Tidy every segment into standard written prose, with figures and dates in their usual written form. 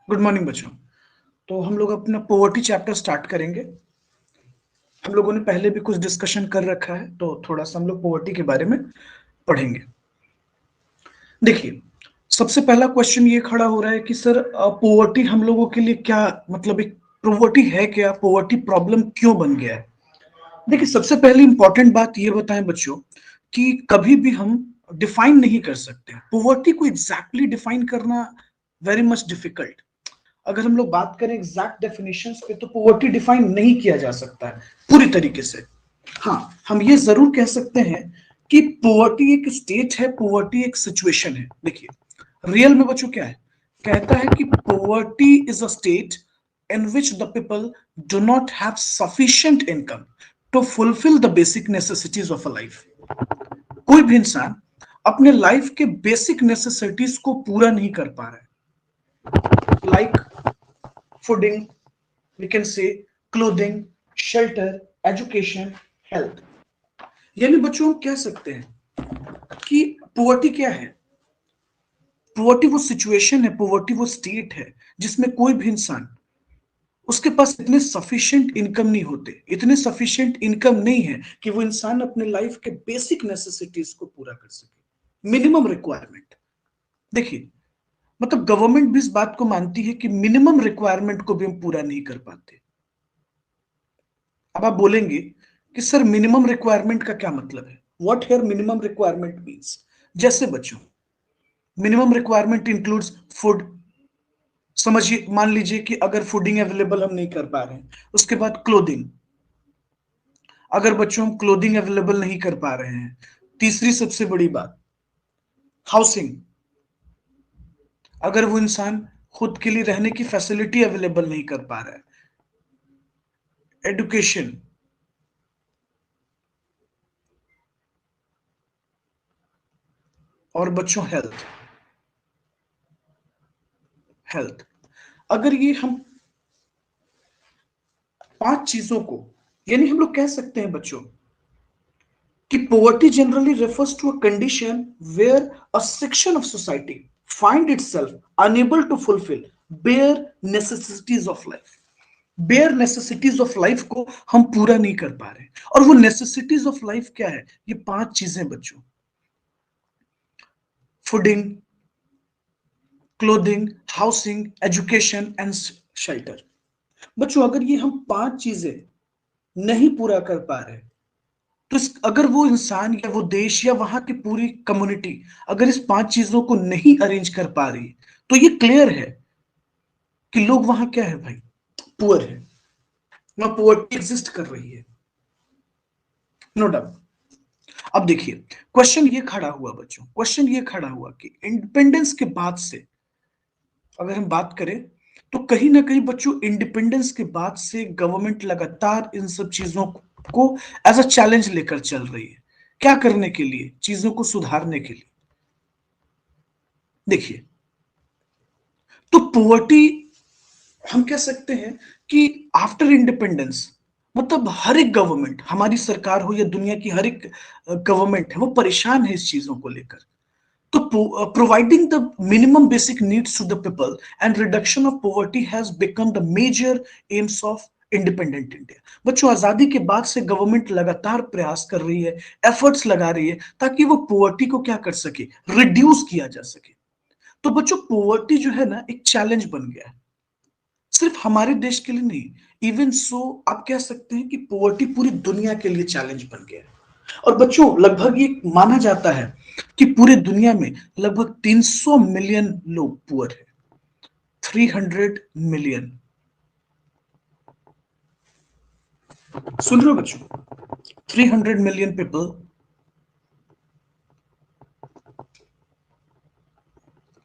Good morning बच्चों। तो हम लोग अपना पोवर्टी चैप्टर स्टार्ट करेंगे। हम लोगों ने पहले भी कुछ डिस्कशन कर रखा है, तो थोड़ा सा हम लोग पोवर्टी के बारे में पढ़ेंगे। देखिए, सबसे पहला क्वेश्चन ये खड़ा हो रहा है कि सर पोवर्टी हम लोगों के लिए क्या मतलब, एक पोवर्टी है क्या, पोवर्टी प्रॉब्लम क्यों बन गया है। देखिए, सबसे पहली इंपॉर्टेंट बात ये बताएं बच्चों कि कभी भी हम डिफाइन नहीं कर सकते पोवर्टी को। एग्जैक्टली डिफाइन करना वेरी मच डिफिकल्ट। अगर हम लोग बात करें एग्जैक्ट डेफिनेशंस पे, तो पोवर्टी डिफाइन नहीं किया जा सकता है पूरी तरीके से। हाँ, हम ये जरूर कह सकते हैं कि पोवर्टी एक स्टेट है, पोवर्टी एक सिचुएशन है। देखिए, रियल में बच्चों क्या है, कहता है कि poverty is a state in which the people do not have sufficient income to fulfill the basic necessities of a life। कोई भी इंसान अपने लाइफ के बेसिक नेसेसिटीज को पूरा नहीं कर पा रहा है, like fooding, we can say clothing, shelter, education, health। यानी बच्चों हम कह सकते हैं कि पोवर्टी क्या है। पोवर्टी वो सिचुएशन है, पोवर्टी वो स्टेट है जिसमें कोई भी इंसान, उसके पास इतने सफिशिएंट इनकम नहीं होते, इतने सफिशिएंट इनकम नहीं है कि वो इंसान अपने लाइफ के बेसिक नेसेसिटीज को पूरा कर सके, मिनिमम रिक्वायरमेंट। देखिए, मतलब गवर्नमेंट भी इस बात को मानती है कि मिनिमम रिक्वायरमेंट को भी हम पूरा नहीं कर पाते। अब आप बोलेंगे कि सर मिनिमम रिक्वायरमेंट का क्या मतलब है, what here minimum requirement means. जैसे बच्चों, मिनिमम रिक्वायरमेंट इंक्लूड्स फूड। समझिए, मान लीजिए कि अगर फूडिंग अवेलेबल हम नहीं कर पा रहे हैं, उसके बाद क्लोथिंग। अगर बच्चों हम क्लोथिंग अवेलेबल नहीं कर पा रहे हैं, तीसरी सबसे बड़ी बात हाउसिंग। अगर वो इंसान खुद के लिए रहने की फैसिलिटी अवेलेबल नहीं कर पा रहा है, एडुकेशन। और बच्चों हेल्थ। हेल्थ, अगर ये हम पांच चीजों को, यानी हम लोग कह सकते हैं बच्चों कि poverty generally refers to a condition where a section of society find itself unable to fulfill bare necessities of life। Bear necessities of life को हम पूरा नहीं कर पा रहे। और वो नेसेसिटीज ऑफ लाइफ क्या है, ये पांच चीजें बच्चों, fooding, clothing, housing, education and shelter. बच्चों, अगर ये हम पांच चीजें नहीं पूरा कर पा रहे, तो अगर वो इंसान या वो देश या वहां की पूरी कम्युनिटी अगर इस पांच चीजों को नहीं अरेंज कर पा रही, तो ये क्लियर है कि लोग वहां क्या है भाई, पुअर है, वहां पुअर्टी एग्जिस्ट कर रही है, नो डाउट। अब देखिए, क्वेश्चन ये खड़ा हुआ बच्चों, क्वेश्चन ये खड़ा हुआ कि इंडिपेंडेंस के बाद से अगर हम बात करें, तो कहीं ना कहीं बच्चों इंडिपेंडेंस के बाद से गवर्नमेंट लगातार इन सब चीजों को एज अ चैलेंज लेकर चल रही है। क्या करने के लिए, चीजों को सुधारने के लिए। देखिए, तो पोवर्टी हम कह सकते हैं कि आफ्टर इंडिपेंडेंस, मतलब हर एक गवर्नमेंट, हमारी सरकार हो या दुनिया की हर एक गवर्नमेंट है, वो परेशान है इस चीजों को लेकर। तो providing the minimum basic needs to the people and reduction of poverty has become the major aims of independent India. बच्चों, आजादी के बाद से गवर्नमेंट लगातार प्रयास कर रही है, एफर्ट्स लगा रही है, ताकि वो पोवर्टी को क्या कर सके, रिड्यूस किया जा सके। तो बच्चों, पोवर्टी जो है ना, एक चैलेंज बन गया है, सिर्फ हमारे देश के लिए नहीं। इवन सो आप कह सकते हैं कि पोवर्टी पूरी दुनिया के लिए चैलेंज बन गया है। और बच्चों, लगभग ये माना जाता है कि पूरे दुनिया में लगभग 300 मिलियन लोग पुअर है। 300 मिलियन। सुन रहे हो बच्चों, 300 million people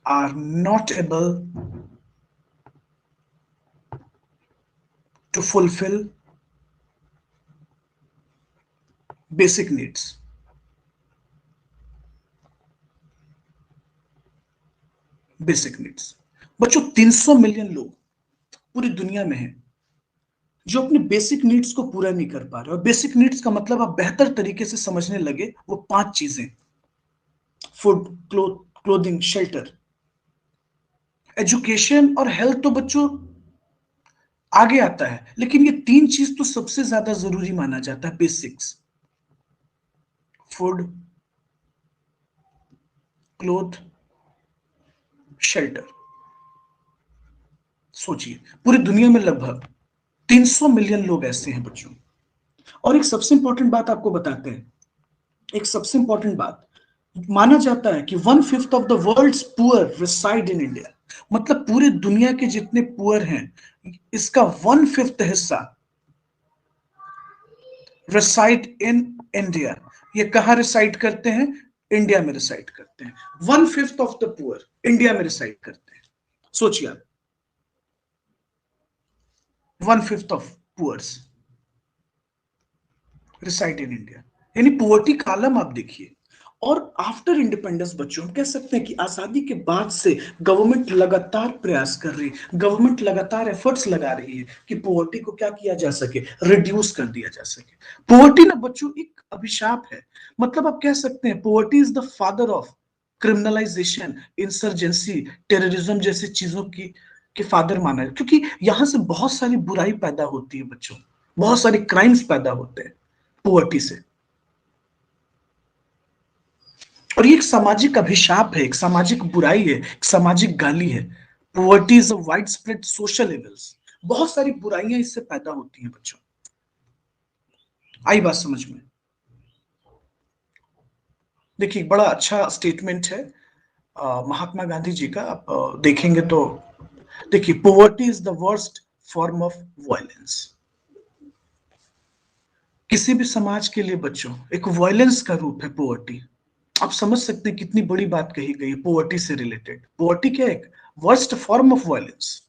are not able to fulfil basic needs. Basic needs बच्चों, 300 मिलियन लोग पूरी दुनिया में हैं जो अपने बेसिक नीड्स को पूरा नहीं कर पा रहे। और बेसिक नीड्स का मतलब आप बेहतर तरीके से समझने लगे, वो पांच चीजें, फूड, क्लोथिंग, शेल्टर, एजुकेशन और हेल्थ तो बच्चों आगे आता है, लेकिन ये तीन चीज तो सबसे ज्यादा जरूरी माना जाता है, बेसिक्स। Food, cloth, shelter. सोचिए, पूरी दुनिया में लगभग 300 मिलियन लोग ऐसे हैं बच्चों। और एक सबसे इंपॉर्टेंट बात आपको बताते हैं, एक सबसे इंपॉर्टेंट बात, माना जाता है कि 1/5 of the world's poor reside in India. मतलब पूरी दुनिया के जितने पुअर हैं, इसका 1/5 हिस्सा रिसाइड इन इंडिया। ये कहां रिसाइड करते हैं? इंडिया में रिसाइड करते हैं। 1/5 ऑफ द पुअर इंडिया में रिसाइड करते हैं। सोचिए आप, 1/5 of poors reside in India, यानी पुअर्टी का आलम आप देखिए। और आफ्टर इंडिपेंडेंस बच्चों, हम कह सकते हैं कि आजादी के बाद से गवर्नमेंट लगातार प्रयास कर रही है, गवर्नमेंट लगातार एफर्ट्स लगा रही है कि पोवर्टी को क्या किया जा सके, रिड्यूस कर दिया जा सके। पोवर्टी ना बच्चों एक अभिशाप है। मतलब आप कह सकते हैं poverty is the father of criminalisation, insurgency, terrorism जैसी चीजों की के फादर माना है, क्योंकि यहां से बहुत सारी बुराई पैदा होती है बच्चों, बहुत सारे क्राइम्स पैदा होते हैं पोवर्टी से। और ये एक सामाजिक अभिशाप है, एक सामाजिक बुराई है, एक सामाजिक गाली है। Poverty is a wide spread social evils. बहुत सारी बुराइयां इससे पैदा होती हैं बच्चों। आई बात समझ में? देखिए, बड़ा अच्छा स्टेटमेंट है महात्मा गांधी जी का, आप देखेंगे तो। देखिए, poverty is the worst form of violence. किसी भी समाज के लिए बच्चों एक वायलेंस का रूप है पोवर्टी। आप समझ सकते हैं कितनी बड़ी बात कही गई है पोवर्टी से रिलेटेड। पोवर्टी क्या है? एक वर्स्ट फॉर्म ऑफ वायलेंस।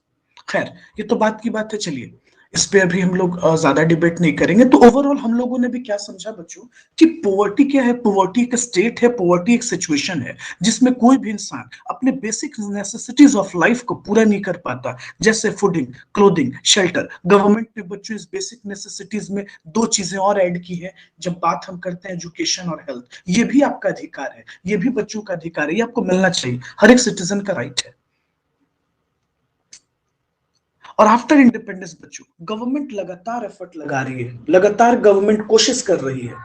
खैर, ये तो बात की बात है, चलिए इस पे अभी हम लोग ज्यादा डिबेट नहीं करेंगे। तो ओवरऑल हम लोगों ने भी क्या समझा बच्चों, कि पोवर्टी क्या है? पोवर्टी एक स्टेट है, पोवर्टी एक सिचुएशन है जिसमें कोई भी इंसान अपने बेसिक नेसेसिटीज ऑफ लाइफ को पूरा नहीं कर पाता, जैसे फूडिंग, क्लोथिंग, शेल्टर। गवर्नमेंट ने बच्चों इस बेसिक नेसेसिटीज में दो चीजें और ऐड की है। जब बात हम करते हैं एजुकेशन और हेल्थ, ये भी आपका अधिकार है, ये भी बच्चों का अधिकार है, ये आपको मिलना चाहिए, हर एक सिटीजन का राइट है। और आफ्टर इंडिपेंडेंस बच्चों, गवर्नमेंट लगातार एफर्ट लगा रही है, लगातार गवर्नमेंट कोशिश कर रही है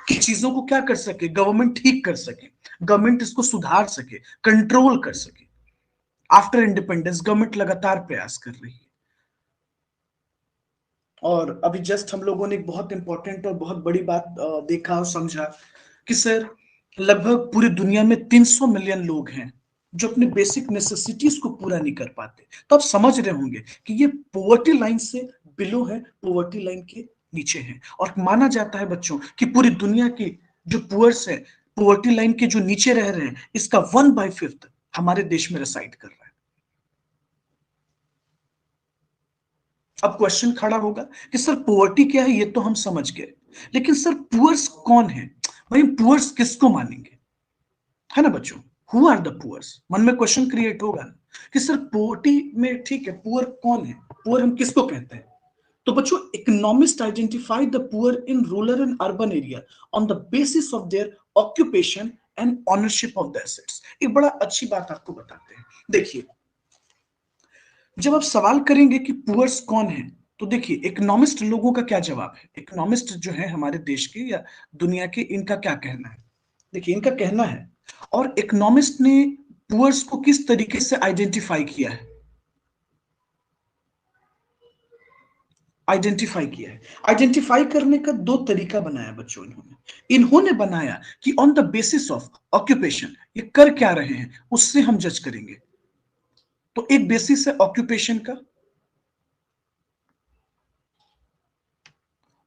कि चीजों को क्या कर सके, गवर्नमेंट ठीक कर सके, गवर्नमेंट इसको सुधार सके, कंट्रोल कर सके। आफ्टर इंडिपेंडेंस गवर्नमेंट लगातार प्रयास कर रही है। और अभी जस्ट हम लोगों ने एक बहुत इंपॉर्टेंट और बहुत बड़ी बात देखा और समझा कि सर, लगभग पूरी दुनिया में 300 मिलियन लोग हैं जो अपने बेसिक नेसेसिटीज को पूरा नहीं कर पाते। तो आप समझ रहे होंगे कि ये पोवर्टी लाइन से बिलो है, पोवर्टी लाइन के नीचे है। और माना जाता है बच्चों कि पूरी दुनिया की जो पुअर्स है, पोवर्टी लाइन के जो नीचे रह रहे हैं, इसका 1/5 हमारे देश में रिसाइड कर रहा है। अब क्वेश्चन खड़ा होगा कि सर पोवर्टी क्या है, ये तो हम समझ गए, लेकिन सर पुअर्स कौन है? भाई पुअर्स किसको मानेंगे, है ना बच्चों? Who are the poors? मन में क्वेश्चन क्रिएट होगा ना कि सर पोवर्टी में ठीक है, पुअर कौन है, पुअर हम किसको कहते हैं? तो बच्चों, economist identify the poor in rural and urban area on the basis of their occupation and ownership of the assets. एक बड़ा अच्छी बात आपको बताते हैं। देखिए, जब आप सवाल करेंगे कि पुअर्स कौन है, तो देखिए इकोनॉमिस्ट लोगों का क्या जवाब है। इकोनॉमिस्ट जो है हमारे देश के या दुनिया के, इनका क्या कहना है? देखिए, इनका कहना है, और इकोनॉमिस्ट ने पुअर्स को किस तरीके से आइडेंटिफाई किया है, आइडेंटिफाई किया है। आइडेंटिफाई करने का दो तरीका बनाया बच्चों इन्होंने। इन्होंने बनाया कि on the basis of occupation, ये कर क्या रहे हैं उससे हम जज करेंगे। तो एक बेसिस है ऑक्यूपेशन का,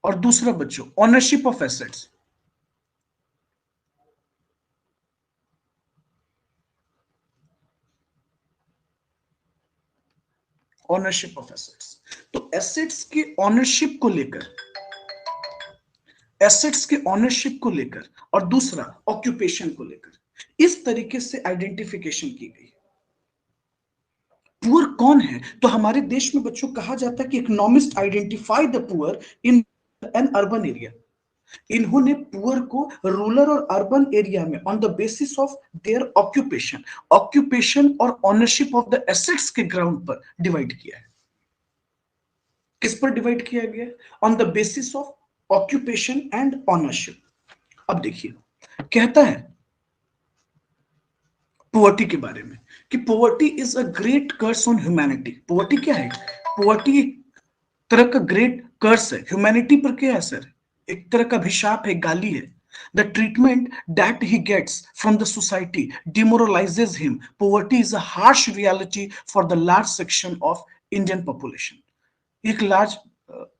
और दूसरा बच्चों ownership of assets. Ownership of assets, तो एसेट्स के ऑनरशिप को लेकर, एसेट्स के ऑनरशिप को लेकर, और दूसरा ऑक्यूपेशन को लेकर, इस तरीके से आइडेंटिफिकेशन की गई। पुअर कौन है? तो हमारे देश में बच्चों कहा जाता है कि economist identify the poor in an urban area. इन्होंने पुअर को रूरल और अर्बन एरिया में on the basis of their occupation और ऑनरशिप ऑफ द एसेट्स के ग्राउंड पर डिवाइड किया है। किस पर डिवाइड किया गया? On the basis of occupation and ownership. अब देखिए, कहता है पोवर्टी के बारे में कि poverty is a great curse on humanity. Poverty क्या है? पोवर्टी एक तरह का ग्रेट कर्स है ह्यूमैनिटी पर। क्या है सर? एक तरह का अभिशाप है, गाली है। The treatment that he gets from the society demoralizes him. Poverty is a harsh reality for the large section of Indian population. एक लार्ज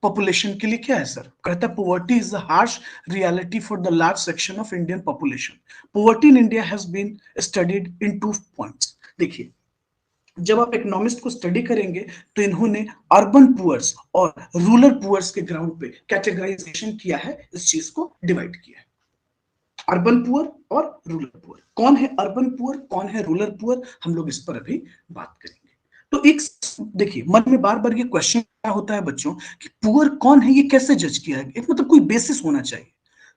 पॉपुलेशन के लिए क्या है सर? कहता है poverty is the harsh reality for the large section of Indian population. Poverty in India has been studied in 2 points. देखिए, जब आप इकोनॉमिस्ट को स्टडी करेंगे तो इन्होंने अर्बन पुअर्स और रूरल पुअर्स के ग्राउंड पे कैटेगराइजेशन किया है, इस चीज को डिवाइड किया है। अर्बन पुअर और रूरल पुअर। कौन है अर्बन पुअर, कौन है रूरल पुअर, हम लोग इस पर अभी बात करेंगे। तो एक देखिए, मन में बार बार ये क्वेश्चन क्या होता है बच्चों कि पुअर कौन है, ये कैसे जज किया है? एक मतलब कोई बेसिस होना चाहिए।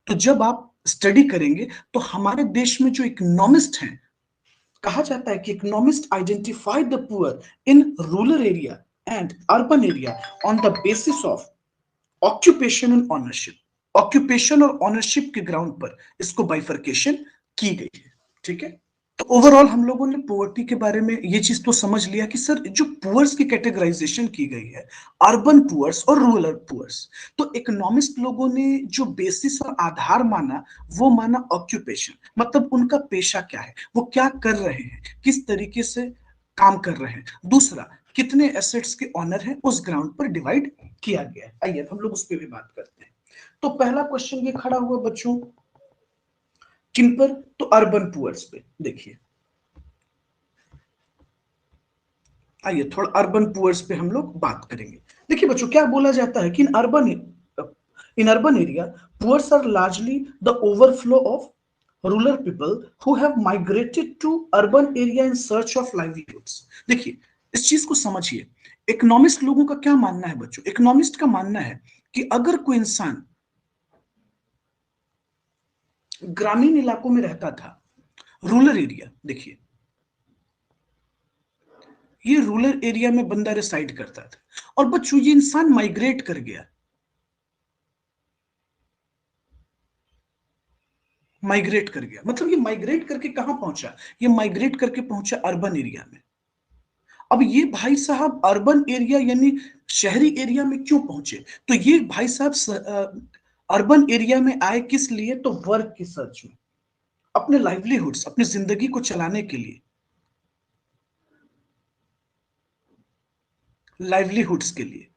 तो जब आप स्टडी करेंगे तो हमारे देश में जो इकोनॉमिस्ट हैं, कहा जाता है कि economist identified the poor in rural area and urban area on the basis of occupation and ownership. Occupation और ऑनरशिप के ग्राउंड पर इसको बाइफर्केशन की गई है। ठीक है, तो ओवरऑल हम लोगों ने पोवर्टी के बारे में ये चीज तो समझ लिया कि सर जो पुअर्स की कैटेगराइजेशन की गई है, अर्बन पुअर्स और रूरल पुअर्स। तो इकोनॉमिस्ट लोगों ने जो बेसिस और आधार माना, वो माना ऑक्यूपेशन, मतलब उनका पेशा क्या है, वो क्या कर रहे हैं, किस तरीके से काम कर रहे हैं। दूसरा, कितने एसेट्स के ऑनर हैं, उस ग्राउंड पर डिवाइड किया गया है। आइए हम लोग उस पर भी बात करते हैं। तो पहला क्वेश्चन ये खड़ा हुआ बच्चों, किन पर? तो अर्बन पुअर्स पे। देखिए, आइए थोड़ा अर्बन पुअर्स पे हम लोग बात करेंगे। देखिए बच्चों, क्या बोला जाता है कि in urban area poors are largely the overflow of rural people who have migrated to urban area in search of livelihoods. देखिए, इस चीज को समझिए। इकोनॉमिस्ट लोगों का क्या मानना है बच्चों? इकोनॉमिस्ट का मानना है कि अगर कोई इंसान ग्रामीण इलाकों में रहता था, रूरल एरिया, देखिए ये रूरल एरिया में बंदा रिसाइड करता था, और बच्चों ये इंसान माइग्रेट कर गया। माइग्रेट कर गया मतलब ये माइग्रेट करके कहां पहुंचा? ये माइग्रेट करके पहुंचा अर्बन एरिया में। अब ये भाई साहब अर्बन एरिया यानी शहरी एरिया में क्यों पहुंचे? तो ये भाई साहब अर्बन एरिया में आए किस लिए? तो वर्क की सर्च में, अपने लाइवलीहुड्स, अपनी जिंदगी को चलाने के लिए, लाइवलीहुड्स के लिए,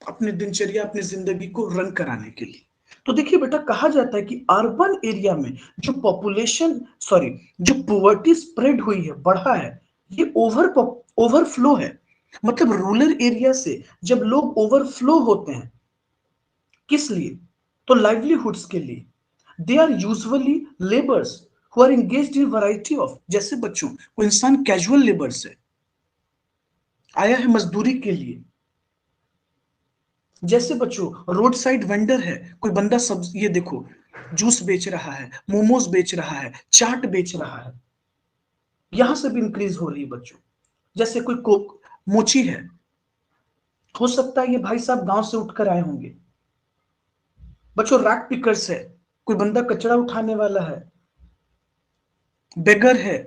अपनी दिनचर्या, अपनी जिंदगी को रन कराने के लिए। तो देखिए बेटा, कहा जाता है कि अर्बन एरिया में जो पॉपुलेशन, सॉरी, जो पॉवर्टी स्प्रेड हुई है, बढ़ा है, ये ओवरफ्लो है। मतलब रूरल एरिया से जब लोग ओवरफ्लो होते हैं, किस लिए? तो लाइवलीहुड्स के लिए। They are usually labours who are engaged in variety of, जैसे बच्चों कोई इंसान कैजुअल लेबर से आया है मजदूरी के लिए, जैसे बच्चों रोड साइड वेंडर है, कोई बंदा सब्जी, ये देखो जूस बेच रहा है, मोमोज बेच रहा है, चाट बेच रहा है, यहां से भी इंक्रीज हो रही है बच्चों। जैसे कोई कोक मोची है, हो सकता है ये भाई साहब गांव से उठकर आए होंगे। बच्चों रैक पिकर्स है, कोई बंदा कचरा उठाने वाला है। बेगर है,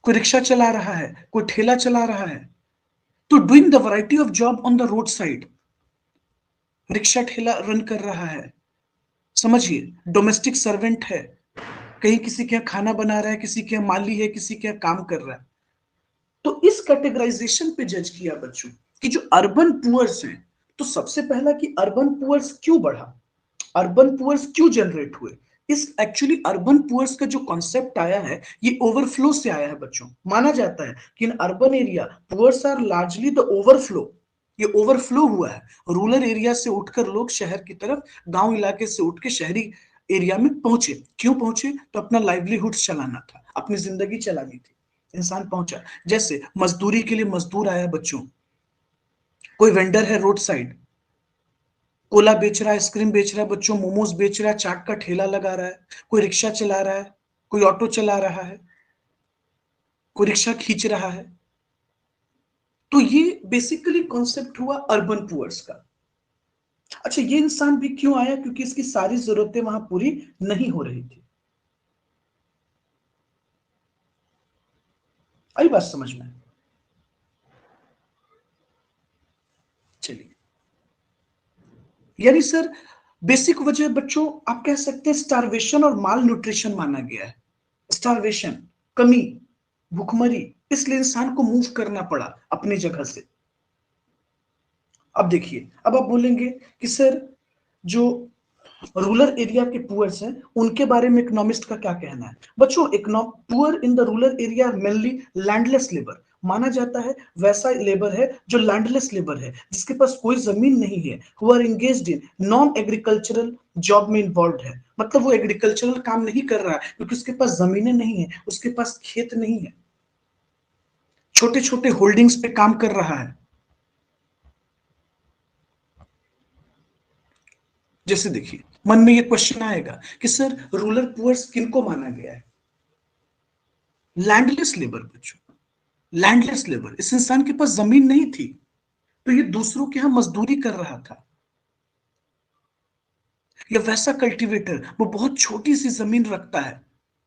कोई रिक्शा चला रहा है, कोई ठेला चला रहा है। तो doing the variety of job on the road side, rickshaw ठेला रन कर रहा है, समझिए, डोमेस्टिक सर्वेंट है, कहीं किसी के यहाँ खाना बना रहा है, किसी के यहाँ माली है, किसी के यहाँ काम कर रहा है। तो इस कैटेगराइजेशन पे जज किया बच्चों कि जो अर्बन पुअर्स हैं, तो सबसे पहला कि अर्बन पुअर्स क्यों बढ़ा, अर्बन पुअर्स क्यों जनरेट हुए। इस एक्चुअली अर्बन पुअर्स का जो कॉन्सेप्ट आया है, ये ओवरफ्लो से आया है बच्चों। माना जाता है कि in urban area poors are largely the overflow, ये ओवरफ्लो हुआ है। रूरल एरिया से उठकर लोग शहर की तरफ, गांव इलाके से उठ के शहरी एरिया में पहुंचे। क्यों पहुंचे? तो अपना लाइवलीहुड चलाना था, अपनी जिंदगी चलानी थी, इंसान पहुंचा। जैसे मजदूरी के लिए मजदूर आया बच्चों, कोई वेंडर है रोड साइड, कोला बेच रहा है, आइसक्रीम बेच रहा है, बच्चों मोमोज बेच रहा है, चाट का ठेला लगा रहा है, कोई रिक्शा चला रहा है, कोई ऑटो चला रहा है, कोई रिक्शा खींच रहा है। तो ये बेसिकली कॉन्सेप्ट हुआ अर्बन पुअर्स का। अच्छा, ये इंसान भी क्यों आया? क्योंकि इसकी सारी जरूरतें वहां पूरी नहीं हो रही थी। आई बात समझ में? चलिए, यानी सर बेसिक वजह बच्चों आप कह सकते हैं स्टारवेशन और माल न्यूट्रिशन माना गया है। स्टारवेशन, कमी, भूखमरी, इसलिए इंसान को मूव करना पड़ा अपनी जगह से। अब देखिए, अब आप बोलेंगे कि सर जो रूरल एरिया के पुअर्स हैं उनके बारे में इकोनॉमिस्ट का क्या कहना है? बच्चों, poor in the rural area mainly landless labour माना जाता है। वैसा लेबर है जो लैंडलेस लेबर है, जिसके पास कोई जमीन नहीं है, who are engaged in non agricultural job में इन्वॉल्व है। मतलब वो एग्रीकल्चरल काम नहीं कर रहा है क्योंकि उसके पास जमीनें नहीं है, उसके पास खेत नहीं है, छोटे छोटे होल्डिंग्स पे काम कर रहा है। जैसे देखिए, मन में ये क्वेश्चन आएगा कि सर रूरल पुअर्स किनको माना गया है? लैंडलेस लेबर बच्चों, लैंडलेस लेबर। इस इंसान के पास जमीन नहीं थी, तो ये दूसरों के यहां मजदूरी कर रहा था। या वैसा कल्टीवेटर, वो बहुत छोटी सी जमीन रखता है।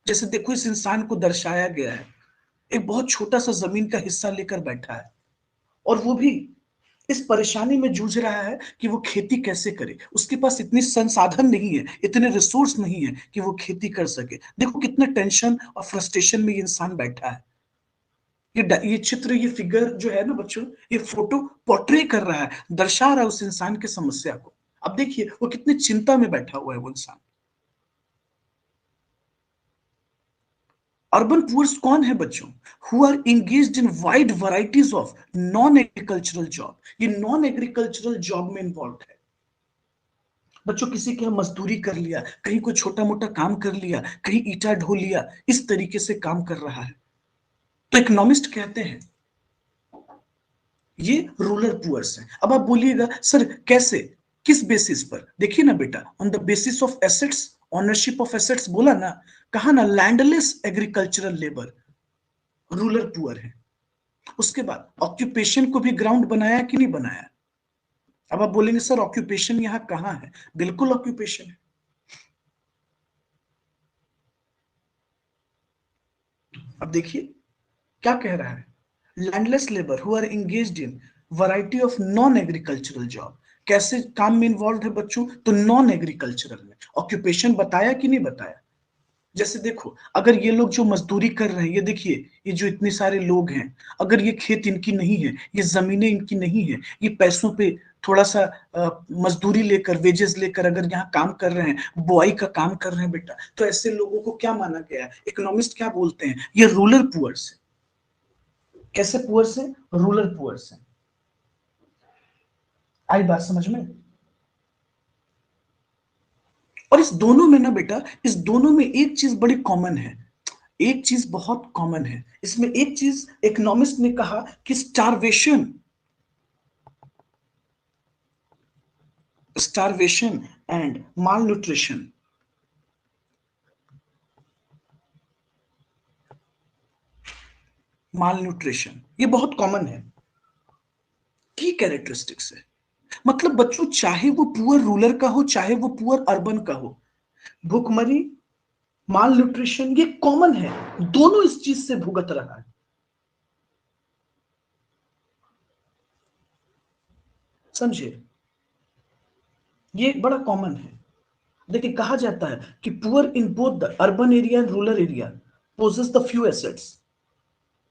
जैसे देखो, इस इंसान को दर्शाया गया है, एक बहुत छोटा सा जमीन का हिस्सा लेकर बैठा है, और वो भी इस परेशानी में जूझ रहा है कि वो खेती कैसे करे। उसके पास इतनी संसाधन नहीं है, इतने रिसोर्स नहीं है कि वो खेती कर सके। देखो कितने टेंशन और फ्रस्ट्रेशन में ये इंसान बैठा है। ये चित्र, ये फिगर जो है ना बच्चों, ये फोटो पोर्ट्रे कर रहा है, दर्शा रहा है उस इंसान की समस्या को। अब देखिए वो कितनी चिंता में बैठा हुआ है वो इंसान। अर्बन पुअर्स कौन है बच्चों? Who are engaged in wide varieties of non agricultural job. ये नॉन एग्रीकल्चरल जॉब में इन्वॉल्व है बच्चों। किसी के यहाँ मजदूरी कर लिया, कहीं कोई छोटा मोटा काम कर लिया, कहीं ईटा ढो लिया, इस तरीके से काम कर रहा है। तो इकोनॉमिस्ट कहते हैं ये रूरल पुअर्स है। अब आप बोलिएगा सर कैसे, किस बेसिस पर? देखिए ना बेटा, on the basis of assets, ownership of assets बोला ना, कहा ना landless agricultural labour rural poor है। उसके बाद ऑक्यूपेशन को भी ग्राउंड बनाया कि नहीं बनाया? अब आप बोलेंगे सर ऑक्यूपेशन यहाँ कहाँ है? बिल्कुल ऑक्यूपेशन है। अब देखिए क्या कह रहा है, landless labour who are engaged in variety of non agricultural job. कैसे काम में इन्वॉल्व है बच्चों? तो नॉन एग्रीकल्चरल में। ऑक्यूपेशन बताया कि नहीं बताया? जैसे देखो, अगर ये लोग जो मजदूरी कर रहे हैं, ये देखिए, ये जो इतने सारे लोग हैं, अगर ये खेत इनकी नहीं है, ये जमीनें इनकी नहीं है, ये पैसों पे थोड़ा सा मजदूरी लेकर, वेजेस लेकर अगर यहाँ काम कर रहे हैं, बुआई का काम कर रहे हैं बेटा, तो ऐसे लोगों को क्या माना गया है? इकोनॉमिस्ट क्या बोलते हैं? ये रूरल पुअर्स है। कैसे पुअर्स है? रूरल पुअर्स है। आई बात समझ में? और इस दोनों में ना बेटा, इस दोनों में एक चीज बड़ी कॉमन है, एक चीज बहुत कॉमन है इसमें। एक चीज इकोनॉमिस्ट ने कहा कि starvation, starvation and mall nutrition. Mall nutrition ये बहुत कॉमन है, की कैरेक्टरिस्टिक्स है। मतलब बच्चों, चाहे वो पुअर रूरल का हो, चाहे वो पुअर अर्बन का हो, भूखमरी, माल न्यूट्रिशन ये कॉमन है। दोनों इस चीज से भुगत रहा है। समझे? ये बड़ा कॉमन है। देखिए, कहा जाता है कि poor in both the urban area and rural area possess the few assets.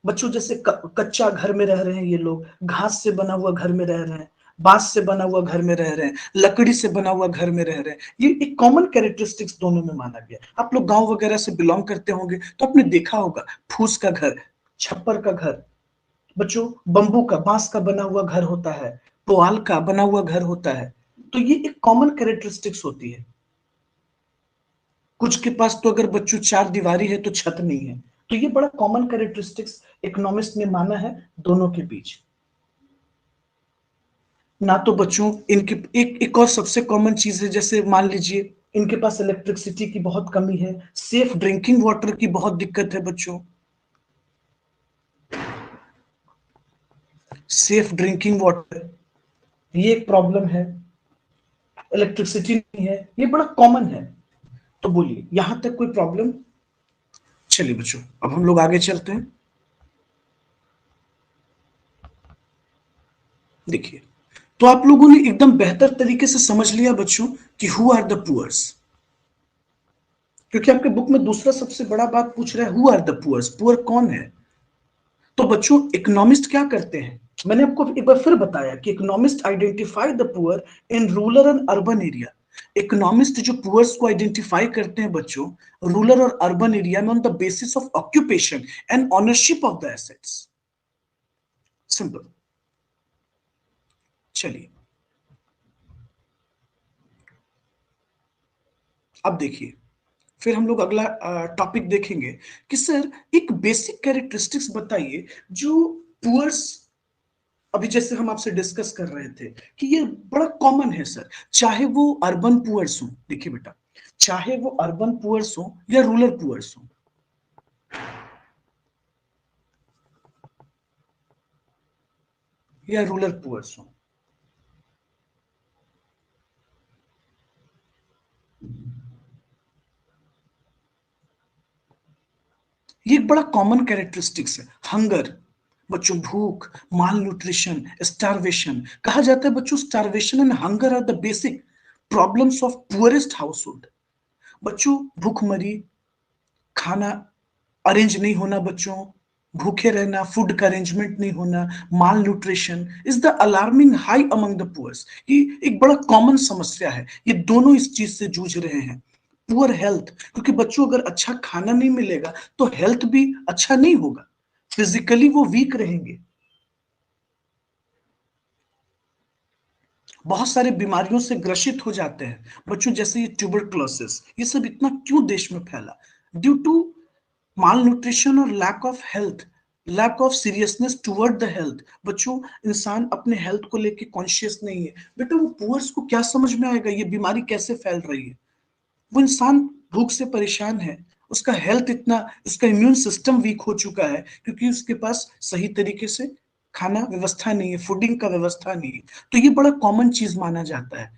बच्चों, जैसे कच्चा घर में रह रहे हैं ये लोग, घास से बना हुआ घर में रह रहे हैं, बांस से बना हुआ घर में रह रहे हैं, लकड़ी से बना हुआ घर में रह रहे हैं। ये एक कॉमन कैरेक्टरिस्टिक्स दोनों में माना गया। आप लोग गांव वगैरह से बिलोंग करते होंगे तो आपने देखा होगा फूस का घर, छप्पर का घर, बच्चों बंबू का, बांस का बना हुआ घर होता है, पुआल का बना हुआ घर होता है। तो ये एक कॉमन कैरेक्टरिस्टिक्स होती है। कुछ के पास तो अगर बच्चों चार दीवारी है तो छत नहीं है। तो ये बड़ा कॉमन कैरेक्टरिस्टिक्स इकोनॉमिस्ट ने माना है दोनों के बीच। ना तो बच्चों इनके एक और सबसे कॉमन चीज है, जैसे मान लीजिए इनके पास इलेक्ट्रिसिटी की बहुत कमी है, सेफ ड्रिंकिंग वाटर की बहुत दिक्कत है बच्चों, सेफ ड्रिंकिंग वाटर ये एक प्रॉब्लम है, इलेक्ट्रिसिटी नहीं है, ये बड़ा कॉमन है। तो बोलिए यहां तक कोई प्रॉब्लम? चलिए बच्चों अब हम लोग आगे चलते हैं। देखिए, तो आप लोगों ने एकदम बेहतर तरीके से समझ लिया बच्चों कि हु आर द पुअर्स, क्योंकि आपके बुक में दूसरा सबसे बड़ा बात पूछ रहा है, who are the poors, poor कौन है। तो बच्चों इकोनॉमिस्ट क्या करते हैं, मैंने आपको एक बार फिर बताया कि economist identify the poor in rural and urban area. Economist जो पुअर्स को आइडेंटिफाई करते हैं बच्चों, रूरल और अर्बन एरिया में, on the basis of occupation and ownership of the assets. Simple. चलिए अब देखिए, फिर हम लोग अगला टॉपिक देखेंगे कि सर एक बेसिक कैरेक्टरिस्टिक्स बताइए जो पुअर्स, अभी जैसे हम आपसे डिस्कस कर रहे थे कि ये बड़ा कॉमन है सर, चाहे वो अर्बन पुअर्स हो, देखिए बेटा, चाहे वो अर्बन पुअर्स हो या रूरल पुअर्स हो, या रूरल पुअर्स हो, ये एक बड़ा कॉमन कैरेक्टरिस्टिक्स है। हंगर बच्चों, भूख, माल न्यूट्रिशन, स्टारवेशन, कहा जाता है बच्चों starvation and hunger are the basic problems of poorest household. बच्चों भूखमरी, खाना अरेंज नहीं होना बच्चों, भूखे रहना, फूड का अरेंजमेंट नहीं होना, malnutrition is the alarming high among the poors. ये एक बड़ा कॉमन समस्या है, ये दोनों इस चीज से जूझ रहे हैं। पुअर हेल्थ, क्योंकि बच्चों अगर अच्छा खाना नहीं मिलेगा तो हेल्थ भी अच्छा नहीं होगा, फिजिकली वो वीक रहेंगे, बहुत सारे बीमारियों से ग्रसित हो जाते हैं बच्चों, जैसे ये ट्यूबरक्लोसिस, ये सब इतना क्यों देश में फैला? ड्यू टू माल न्यूट्रिशन और lack of health, lack of seriousness toward the health. बच्चों इंसान अपने हेल्थ को लेके कॉन्शियस नहीं है, बेटा वो पुअर्स को क्या समझ में आएगा ये बीमारी कैसे फैल रही है? वो इंसान भूख से परेशान है, उसका हेल्थ इतना, उसका इम्यून सिस्टम वीक हो चुका है क्योंकि उसके पास सही तरीके से खाना व्यवस्था नहीं है, फूडिंग का व्यवस्था नहीं है। तो ये बड़ा कॉमन चीज माना जाता है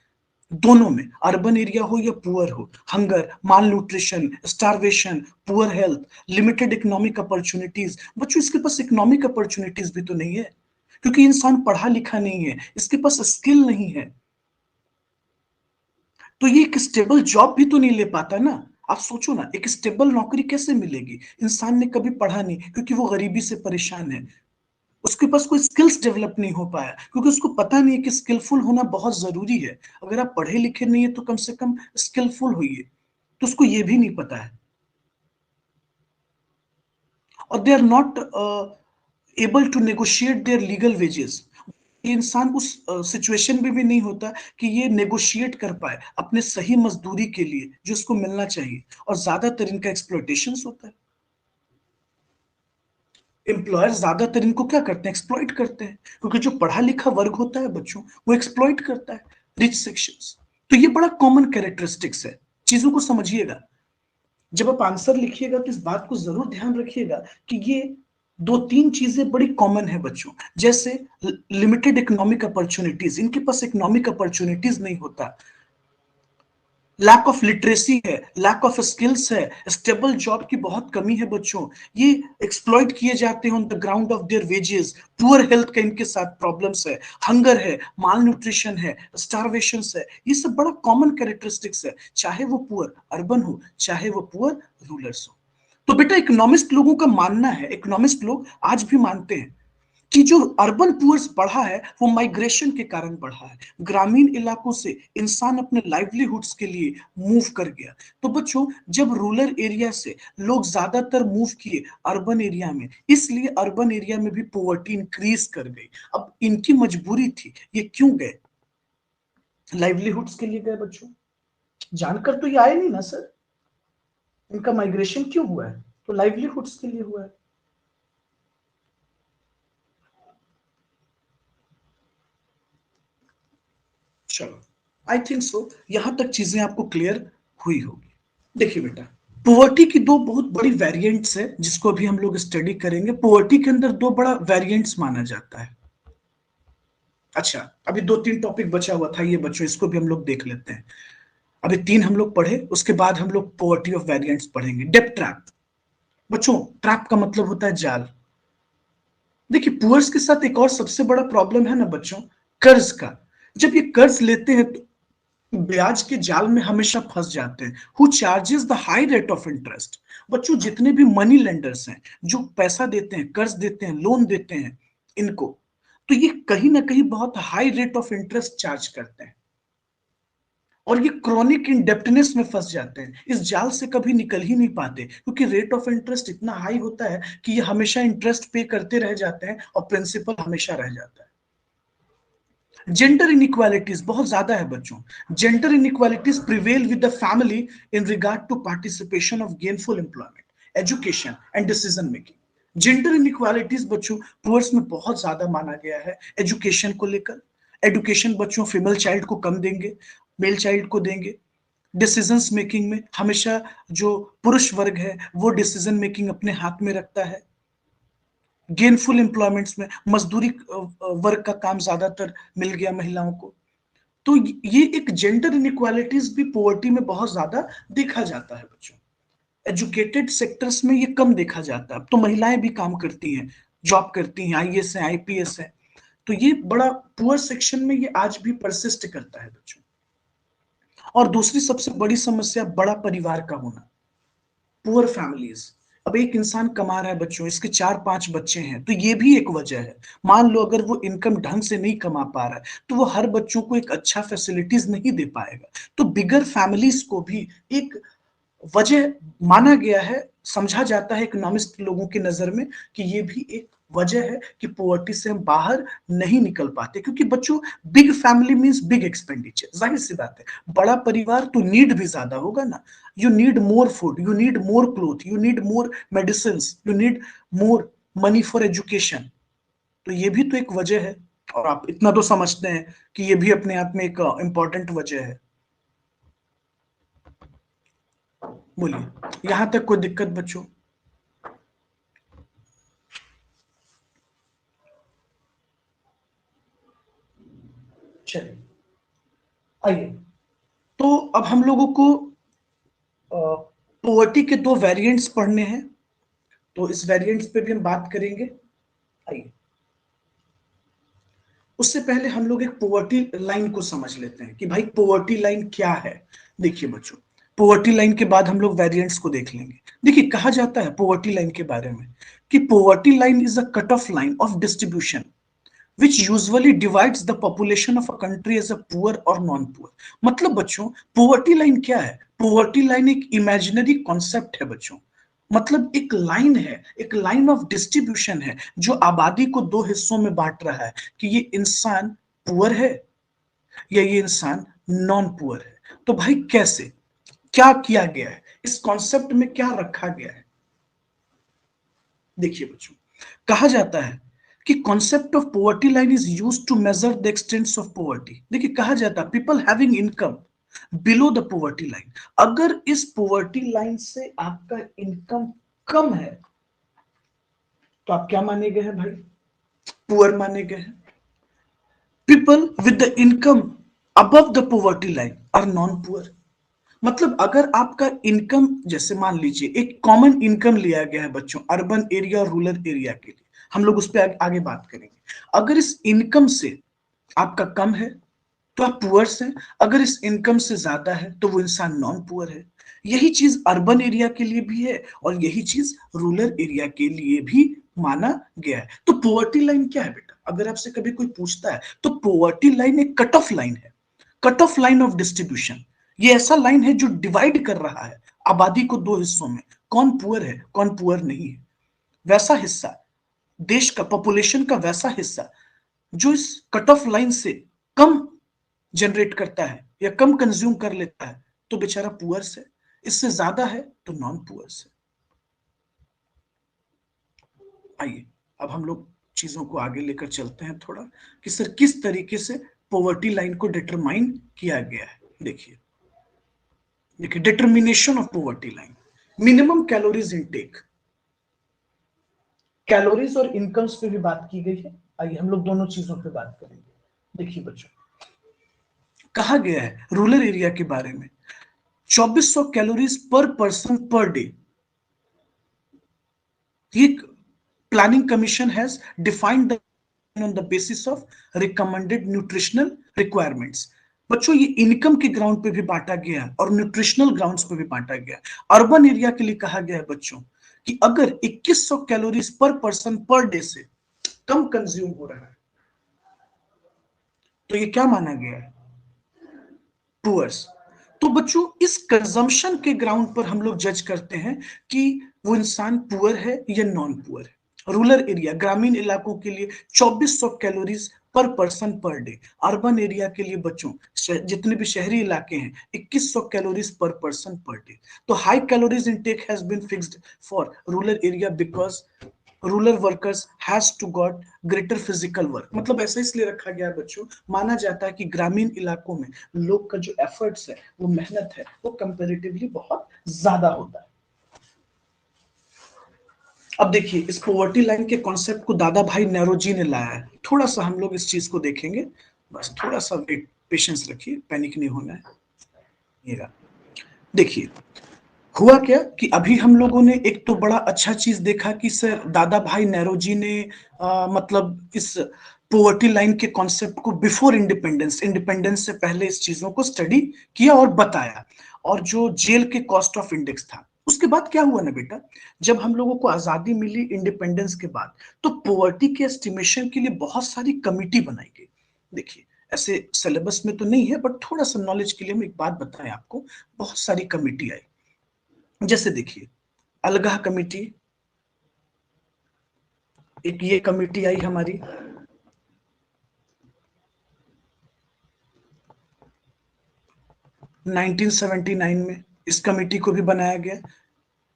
दोनों में, अर्बन एरिया हो या पुअर हो। Hunger, malnutrition, starvation, poor health, limited economic opportunities. बच्चों इसके पास इकोनॉमिक अपॉर्चुनिटीज भी तो नहीं है, क्योंकि इंसान पढ़ा लिखा नहीं है, इसके पास स्किल नहीं है, तो ये एक स्टेबल जॉब भी तो नहीं ले पाता ना। आप सोचो ना, एक स्टेबल नौकरी कैसे मिलेगी, इंसान ने कभी पढ़ा नहीं, क्योंकि वो गरीबी से परेशान है, उसके पास कोई स्किल्स डेवलप नहीं हो पाया, क्योंकि उसको पता नहीं है कि स्किलफुल होना बहुत जरूरी है। अगर आप पढ़े लिखे नहीं है तो कम से कम स्किलफुल होइए, तो उसको ये भी नहीं पता है। और they are not able to negotiate their legal wages. ये इंसान उस सिचुएशन में भी नहीं होता कि ये नेगोशिएट कर पाए अपने सही मजदूरी के लिए जो उसको मिलना चाहिए, और ज्यादातर इनका एक्सप्लॉयटेशन होता है। एम्प्लॉयर ज्यादातर इनको क्या करते हैं, एक्सप्लॉइट करते हैं, क्योंकि जो पढ़ा लिखा वर्ग होता है बच्चों वो एक्सप्लॉइट करता है, रिच सेक्शंस। तो ये बड़ा कॉमन कैरेक्टरिस्टिक्स है, चीजों को समझिएगा। जब आप आंसर लिखिएगा तो इस बात को जरूर ध्यान रखिएगा कि ये दो तीन चीजें बड़ी कॉमन है बच्चों, जैसे लिमिटेड इकोनॉमिक अपॉर्चुनिटीज, इनके पास इकोनॉमिक अपॉर्चुनिटीज नहीं होता, लैक ऑफ लिटरेसी है, लैक ऑफ स्किल्स है, स्टेबल जॉब की बहुत कमी है बच्चों, ये एक्सप्लॉइट किए जाते हैं on the ground of their wages, poor health का इनके साथ प्रॉब्लम्स है, हंगर है, माल न्यूट्रिशन है, स्टारवेशन है, ये सब बड़ा कॉमन कैरेक्टरिस्टिक्स है, चाहे वो पुअर अर्बन हो चाहे वो पुअर रूरल्स हो। तो बेटा इकोनॉमिस्ट लोगों का मानना है, इकोनॉमिस्ट लोग आज भी मानते हैं कि जो अर्बन पुअर्स बढ़ा है वो माइग्रेशन के कारण बढ़ा है, ग्रामीण इलाकों से इंसान अपने लाइवलीहुड्स के लिए मूव कर गया। तो बच्चों जब रूरल एरिया से लोग ज्यादातर मूव किए अर्बन एरिया में, इसलिए अर्बन एरिया में भी पॉवर्टी इंक्रीज कर गई। अब इनकी मजबूरी थी, ये क्यों गए, लाइवलीहुड्स के लिए गए बच्चों, जानकर तो ये आए नहीं ना सर, इनका माइग्रेशन क्यों हुआ है, तो लाइवलीहुड्स के लिए हुआ है। चलो, आई थिंक सो यहां तक चीजें आपको क्लियर हुई होगी। देखिए बेटा, पोवर्टी की दो बहुत बड़ी वेरिएंट्स है जिसको अभी हम लोग स्टडी करेंगे। पोवर्टी के अंदर दो बड़ा वेरिएंट्स माना जाता है। अच्छा, अभी दो तीन टॉपिक बचा हुआ था ये बच्चों, इसको भी हम लोग देख लेते हैं। अभी तीन हम लोग पढ़े, उसके बाद हम लोग पोवर्टी ऑफ वेरिएंट्स पढ़ेंगे। डेब्ट ट्रैप बच्चों, ट्रैप का मतलब होता है जाल। देखिए, पुअर्स के साथ एक और सबसे बड़ा प्रॉब्लम है ना बच्चों, कर्ज का। जब ये कर्ज लेते हैं तो ब्याज के जाल में हमेशा फंस जाते हैं। Who charges the high rate of interest. बच्चों, जितने भी मनी लेंडर्स हैं, जो पैसा देते हैं, कर्ज देते हैं, लोन देते हैं इनको, तो ये कहीं ना कहीं बहुत high rate of interest charge करते हैं और ये क्रॉनिक इंडेप्टनेस में फंस जाते हैं। इस जाल से कभी निकल ही नहीं पाते क्योंकि रेट ऑफ इंटरेस्ट इतना हाई होता है कि ये हमेशा इंटरेस्ट पे करते रह जाते हैं और प्रिंसिपल हमेशा रह जाता है। जेंडर इनइक्वालिटीज बहुत ज्यादा है बच्चों। Gender inequalities prevail with the family in regard to participation of gainful employment, education and decision making. Gender inequalities बच्चों पुअर्स में बहुत ज्यादा माना गया है एजुकेशन को लेकर। एजुकेशन बच्चों फीमेल चाइल्ड को कम देंगे, मेल चाइल्ड को देंगे। डिसीजंस मेकिंग में हमेशा जो पुरुष वर्ग है वो डिसीजन मेकिंग अपने हाथ में रखता है। गेनफुल एम्प्लॉयमेंट्स में मजदूरी वर्ग का काम ज्यादातर मिल गया महिलाओं को। तो ये एक जेंडर इनइक्वालिटीज भी पॉवर्टी में बहुत ज्यादा देखा जाता है बच्चों। एजुकेटेड सेक्टर्स में ये कम देखा जाता है। अब तो महिलाएं भी काम करती हैं, जॉब करती हैं, आईएएस है, आईपीएस है। तो ये बड़ा पुअर सेक्शन में ये आज भी परसिस्ट करता है बच्चों। और दूसरी सबसे बड़ी समस्या बड़ा परिवार का होना, पुअर फैमिलीज। अब एक इंसान कमा रहा है बच्चों, इसके चार पांच बच्चे हैं, तो ये भी एक वजह है। मान लो अगर वो इनकम ढंग से नहीं कमा पा रहा है तो वो हर बच्चों को एक अच्छा फैसिलिटीज नहीं दे पाएगा। तो बिगर फैमिलीज को भी एक वजह माना गया है, समझा जाता है इकोनॉमिस्ट लोगों की नजर में कि ये भी एक वजह है कि पॉवर्टी से हम बाहर नहीं निकल पाते। क्योंकि बच्चों, big family means big expenditure, जाहिर सी बात है। बड़ा परिवार तो नीड भी ज्यादा होगा ना। You need more food, you need more cloth, you need more medicine, you need more money for education. तो ये भी तो एक वजह है। और आप इतना तो समझते हैं कि ये भी अपने आप में एक इंपॉर्टेंट वजह है। बोलिए, यहां तक कोई दिक्कत बच्चों? चलिए, आइए। तो अब हम लोगों को पोवर्टी के दो वेरिएंट्स पढ़ने हैं, तो इस वेरिएंट्स पे भी हम बात करेंगे। आइए, उससे पहले हम लोग एक पोवर्टी लाइन को समझ लेते हैं कि भाई पोवर्टी लाइन क्या है। देखिए बच्चों, पोवर्टी लाइन के बाद हम लोग वेरिएंट्स को देख लेंगे। देखिए, कहा जाता है पोवर्टी लाइन के बारे में कि poverty line is a cut off line of distribution which usually divides the population of a country as a poor or non-poor। मतलब बच्चों, पोवर्टी लाइन क्या है? पोवर्टी लाइन एक इमेजिनरी कॉन्सेप्ट है बच्चों। मतलब एक लाइन है, एक लाइन ऑफ डिस्ट्रीब्यूशन है जो आबादी को दो हिस्सों में बांट रहा है कि ये इंसान पुअर है या ये इंसान नॉन पुअर है। तो भाई कैसे, क्या किया गया है, इस कॉन्सेप्ट में क्या रखा गया है? देखिए बच्चों, कहा जाता है कि concept of poverty line is used to measure the extents of poverty. देखिए, कहा जाता है people having income below the poverty line. अगर इस पोवर्टी लाइन से आपका इनकम कम है तो आप क्या माने गए हैं भाई? पुअर माने गए हैं। People with the income above the poverty line are non poor. मतलब अगर आपका इनकम, जैसे मान लीजिए एक कॉमन इनकम लिया गया है बच्चों, अर्बन एरिया और रूरल एरिया के लिए, हम लोग उस पर आगे बात करेंगे। अगर इस इनकम से आपका कम है तो आप पुअर्स हैं, अगर इस इनकम से ज्यादा है तो वो इंसान नॉन पुअर है। यही चीज अर्बन एरिया के लिए भी है और यही चीज रूरल एरिया के लिए भी माना गया है। तो पोवर्टी लाइन क्या है बेटा? अगर आपसे कभी कोई पूछता है तो पोवर्टी लाइन एक कट ऑफ लाइन है, cut off line of distribution. ये ऐसा लाइन है जो डिवाइड कर रहा है आबादी को दो हिस्सों में, कौन पुअर है कौन पुअर नहीं है। वैसा हिस्सा, देश का पॉपुलेशन का वैसा हिस्सा जो इस कट ऑफ लाइन से कम जनरेट करता है या कम कंज्यूम कर लेता है तो बेचारा पुअर से, इससे ज्यादा है तो नॉन पुअर से। आइए, अब हम लोग चीजों को आगे लेकर चलते हैं थोड़ा कि सर किस तरीके से पॉवर्टी लाइन को डिटरमाइन किया गया है। देखिए determination of poverty line, minimum calories intake, calories और इनकम्स पे भी बात की गई है। आइए हम लोग दोनों चीजों पे बात करेंगे। देखिए बच्चों, कहा गया है रूरल एरिया के बारे में 2400 कैलोरीज पर पर्सन पर डे। ये planning commission has defined on the basis of recommended nutritional requirements. बच्चों ये इनकम के ग्राउंड पे भी बांटा गया और न्यूट्रिशनल ग्राउंड्स पे भी बांटा गया। अर्बन एरिया के लिए कहा गया है बच्चों कि अगर 2100 कैलोरीज पर पर्सन पर डे से कम कंज्यूम हो रहा है तो ये क्या माना गया है? पुअर्स। तो बच्चों इस कंजम्पशन के ग्राउंड पर हम लोग जज करते हैं कि वो इंसान पुअर है या नॉन पुअर है। रूरल एरिया, ग्रामीण इलाकों के लिए 2400 कैलोरीज पर person per day. Urban area के लिए बच्चों, जितने भी शहरी इलाके हैं, 2100 कैलोरीज पर पर्सन पर डे। तो high calories intake has been fixed for rural area because rural workers has to got greater physical work. मतलब ऐसा इसलिए रखा गया है बच्चों, माना जाता है कि ग्रामीण इलाकों में लोग का जो एफर्ट्स है, वो मेहनत है, वो कंपैरेटिवली बहुत ज्यादा होता है। अब देखिए इस पॉवर्टी लाइन के कॉन्सेप्ट को दादा भाई नेरोजी ने लाया है। थोड़ा सा हम लोग इस चीज को देखेंगे, बस थोड़ा सा वेट, पेशेंस रखिए, पैनिक नहीं होना है। ये देखिए हुआ क्या कि अभी हम लोगों ने एक तो बड़ा अच्छा चीज देखा कि सर दादा भाई नेरोजी ने मतलब इस पोवर्टी लाइन के कॉन्सेप्ट को बिफोर इंडिपेंडेंस, इंडिपेंडेंस से पहले इस चीजों को स्टडी किया और बताया। और जो जेल के कॉस्ट ऑफ इंडेक्स था, उसके बाद क्या हुआ ना बेटा, जब हम लोगों को आजादी मिली इंडिपेंडेंस के बाद, तो पोवर्टी के एस्टिमेशन के लिए बहुत सारी कमिटी बनाई गई। देखिए ऐसे सिलेबस में तो नहीं है, बट थोड़ा सा नॉलेज के लिए हम एक बात बताएं आपको, बहुत सारी कमिटी आई। जैसे देखिए अलगाह कमेटी, एक ये कमेटी आई हमारी, नाइनटीन 1979 में इस कमेटी को भी बनाया गया।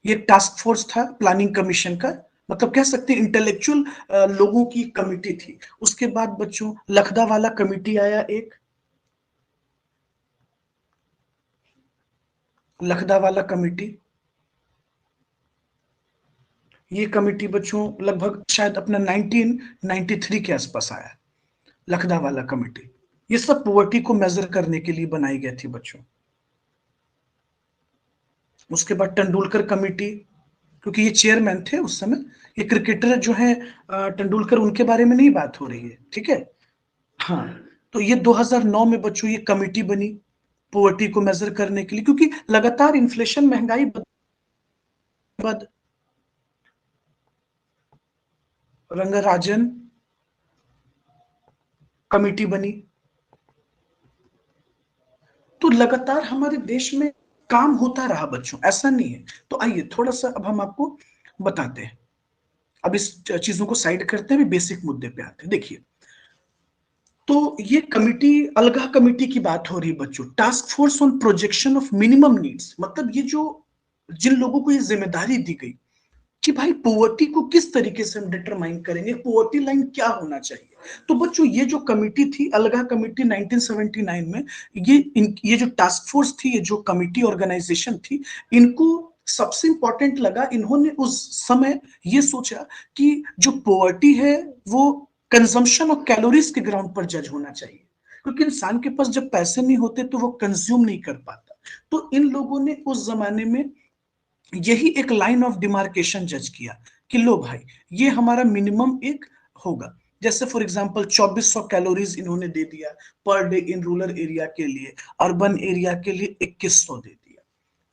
ये टास्क फोर्स था प्लानिंग कमीशन का, मतलब कह सकते हैं इंटेलेक्चुअल लोगों की कमेटी थी। उसके बाद बच्चों लखदा वाला कमेटी आया, एक लखदा वाला कमेटी। ये कमेटी बच्चों लगभग शायद अपना 1993 के आसपास आया, लखदा वाला कमेटी। ये सब पॉवर्टी को मेजर करने के लिए बनाई गई थी बच्चों। उसके बाद तेंदुलकर कमेटी, क्योंकि ये चेयरमैन थे उस समय, ये क्रिकेटर जो है तेंदुलकर, उनके बारे में नहीं बात हो रही है, ठीक है। हाँ, तो ये 2009 में बच्चों ये कमेटी बनी पॉवर्टी को मेजर करने के लिए, क्योंकि लगातार इन्फ्लेशन, महंगाई बाद रंगराजन कमेटी बनी। तो लगातार हमारे देश में काम होता रहा बच्चों, ऐसा नहीं है। तो आइए थोड़ा सा अब हम आपको बताते हैं। अब इस चीजों को साइड करते हैं, बेसिक मुद्दे पे आते हैं। देखिए तो ये कमिटी, अलगा कमिटी की बात हो रही है बच्चों, task force on projection of minimum needs. मतलब ये जो जिन लोगों को ये जिम्मेदारी दी गई कि भाई पॉवर्टी को किस तरीके से हम डिटरमाइन करेंगे, पॉवर्टी लाइन क्या होना चाहिए। तो बच्चों ये जो कमिटी थी, अलगा कमिटी 1979 में, ये जो टास्क फोर्स थी, ये जो कमिटी ऑर्गेनाइजेशन थी, इनको सबसे इंपॉर्टेंट लगा, इन्होंने उस समय ये सोचा कि जो पॉवर्टी है वो कंजम्पशन ऑफ कैलोरीज के ग्राउंड पर जज होना चाहिए, क्योंकि इंसान के पास जब पैसे नहीं होते तो वो कंज्यूम नहीं कर पाता। तो इन लोगों ने उस जमाने में यही एक लाइन ऑफ डिमार्केशन जज किया कि लो भाई ये हमारा मिनिमम एक होगा। जैसे फॉर एग्जांपल 2400 कैलोरीज इन्होंने दे दिया per day in rural area के लिए, अर्बन एरिया के लिए 2100 दे दिया।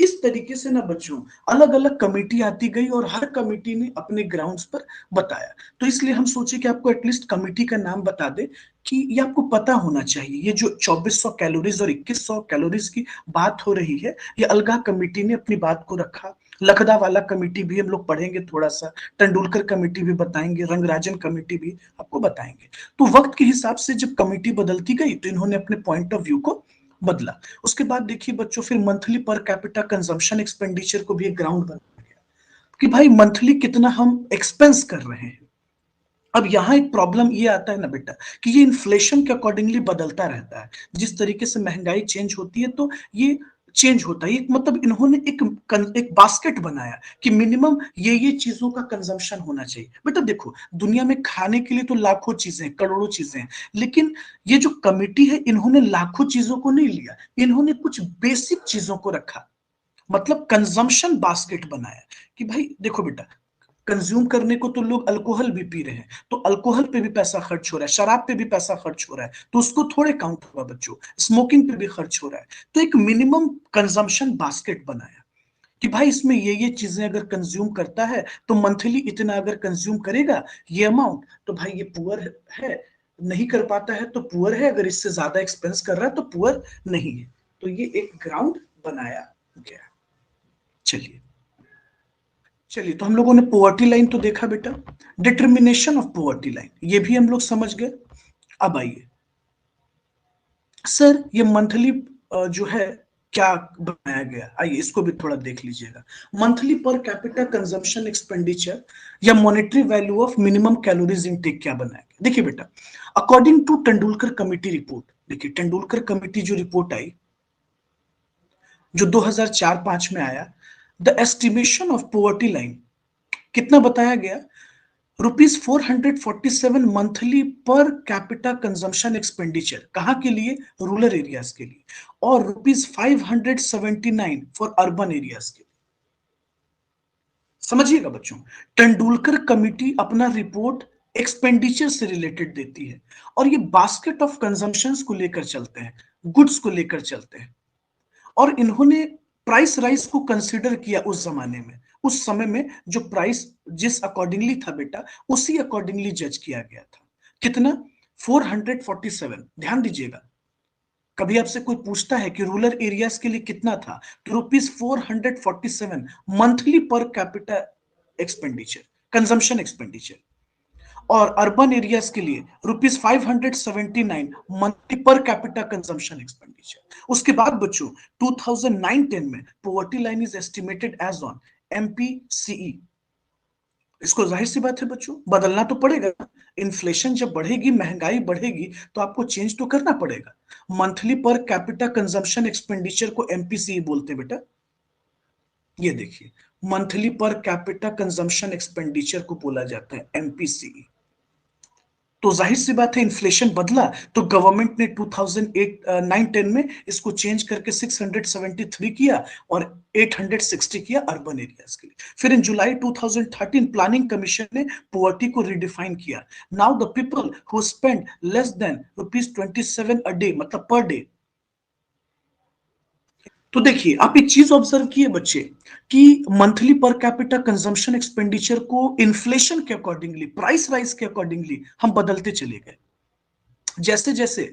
इस तरीके से ना बच्चों अलग अलग कमेटी आती गई और हर कमेटी ने अपने ग्राउंड्स पर बताया। तो इसलिए हम सोचे कि आपको एटलीस्ट कमेटी का नाम बता दे कि ये आपको पता होना चाहिए। ये जो 2400 कैलोरीज और 2100 कैलोरीज की बात हो रही है, ये अलगा कमेटी ने अपनी बात को रखा। लखदा वाला कमेटी भी हम लोग पढ़ेंगे थोड़ा सा, तेंदुलकर कमेटी भी बताएंगे, रंगराजन कमेटी भी आपको बताएंगे। तो वक्त के हिसाब से जब कमेटी बदलती गई तो इन्होंने अपने पॉइंट ऑफ व्यू को बदला। उसके बाद देखिए बच्चों फिर monthly per capita consumption expenditure को भी एक ग्राउंड बना गया कि भाई मंथली कितना हम एक्सपेंस कर रहे हैं। अब यहाँ एक प्रॉब्लम ये आता है ना बेटा कि ये इन्फ्लेशन के अकॉर्डिंगली बदलता रहता है। जिस तरीके से महंगाई चेंज होती है तो ये चेंज होता है। मतलब इन्होंने एक बास्केट बनाया कि मिनिमम ये चीजों का कंजम्पशन होना चाहिए। बेटा देखो, दुनिया में खाने के लिए तो लाखों चीजें हैं, करोड़ों चीजें हैं, लेकिन ये जो कमिटी है इन्होंने लाखों चीजों को नहीं लिया, इन्होंने कुछ बेसिक चीजों को रखा। मतलब कंजम्पशन बास्केट बनाया कि भाई देखो बेटा, कंज्यूम करने को तो लोग अल्कोहल भी पी रहे हैं, तो अल्कोहल पे भी पैसा खर्च हो रहा है, शराब पे भी पैसा खर्च हो रहा है, तो उसको थोड़े काउंट होगा बच्चों। स्मोकिंग पे भी खर्च हो रहा है, तो एक मिनिमम कंजम्पशन बास्केट बनाया कि भाई इसमें ये चीजें अगर कंज्यूम करता है तो मंथली इतना अगर कंज्यूम करेगा ये अमाउंट, तो भाई ये पुअर है। नहीं कर पाता है तो पुअर है, अगर इससे ज्यादा एक्सपेंस कर रहा है तो पुअर नहीं है। तो ये एक ग्राउंड बनाया गया। चलिए चलिए, तो हम लोगों ने पोवर्टी लाइन तो देखा बेटा, डिटर्मिनेशन ऑफ पोवर्टी लाइन ये भी हम लोग समझ गए। अब आइए सर, ये मंथली जो है क्या बनाया गया, आइए इसको भी थोड़ा देख लीजिएगा। Monthly per capita consumption expenditure या monetary value of minimum calories intake क्या बनाया गया। देखिए बेटा, according to Tendulkar committee report, देखिए तेंदुलकर कमिटी जो रिपोर्ट आई जो 2004-5 में आया, the estimation of poverty line कितना बताया गया, ₹447 monthly per capita consumption expenditure, कहां के लिए, रूरल एरियाज के लिए, और ₹579 फॉर अर्बन एरियाज के लिए। समझिएगा बच्चों, तेंदुलकर कमिटी अपना रिपोर्ट एक्सपेंडिचर से रिलेटेड देती है, और ये बास्केट ऑफ कंजम्पशंस को लेकर चलते हैं, गुड्स को लेकर चलते हैं। और इन्होंने प्राइस राइज को कंसिडर किया उस जमाने में, उस समय में जो प्राइस जिस अकॉर्डिंगली था बेटा, उसी अकॉर्डिंगली जज किया गया था। कितना, 447। ध्यान दीजिएगा, कभी आपसे कोई पूछता है कि रूरल एरियाज के लिए कितना था, तो ₹447 monthly per capita expenditure, consumption expenditure. और अर्बन एरियाज के लिए ₹579 monthly per capita consumption expenditure. उसके बाद बच्चों 2009-10 में poverty line is estimated as on MPCE. इसको जाहिर सी बात है बच्चों, बदलना तो पड़ेगा। इन्फ्लेशन जब बढ़ेगी, महंगाई बढ़ेगी, तो आपको चेंज तो करना पड़ेगा। Monthly per capita consumption expenditure को एमपीसीई बोलते हैं बेटा। ये देखिए, monthly per capita consumption expenditure को बोला जाता है एमपीसीई। तो जाहिर सी बात है, इन्फ्लेशन बदला तो गवर्नमेंट ने 2008-9-10 में इसको चेंज करके 673 किया और 860 किया अर्बन एरियाज के लिए। फिर इन जुलाई 2013 प्लानिंग कमीशन ने पॉवर्टी को रिडिफाइन किया। Now the people who spend less than ₹27 a day, मतलब पर डे। तो देखिए, आप एक चीज ऑब्जर्व किए बच्चे कि monthly per capita consumption expenditure को इन्फ्लेशन के अकॉर्डिंगली, प्राइस राइज के अकॉर्डिंगली हम बदलते चले गए। जैसे जैसे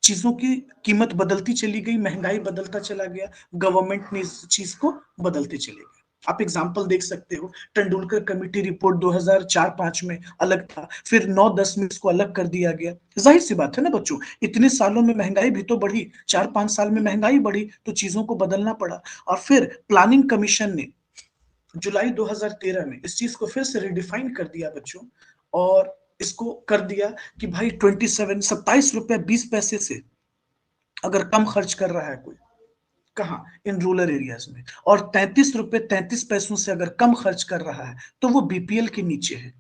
चीजों की कीमत बदलती चली गई, महंगाई बदलता चला गया, गवर्नमेंट ने इस चीज को बदलते चले गए। आप एग्जाम्पल देख सकते हो, तेंदुलकर कमेटी रिपोर्ट 2004-5 में अलग था, फिर 9-10 में इसको अलग कर दिया गया। जाहिर सी बात है ना बच्चों, इतने सालों में महंगाई भी तो बढ़ी, 4-5 साल में महंगाई बढ़ी, तो चीजों को बदलना पड़ा। और फिर प्लानिंग कमीशन ने जुलाई 2013 में इस चीज को फिर से रिडिफाइन कर दिया बच्चों, और इसको कर दिया कि भाई 27 ₹27.20 से अगर कम खर्च कर रहा है कोई, कहाँ, इन रूरल एरियाज में, और ₹33.33 से अगर कम खर्च कर रहा है तो वो बीपीएल के नीचे है।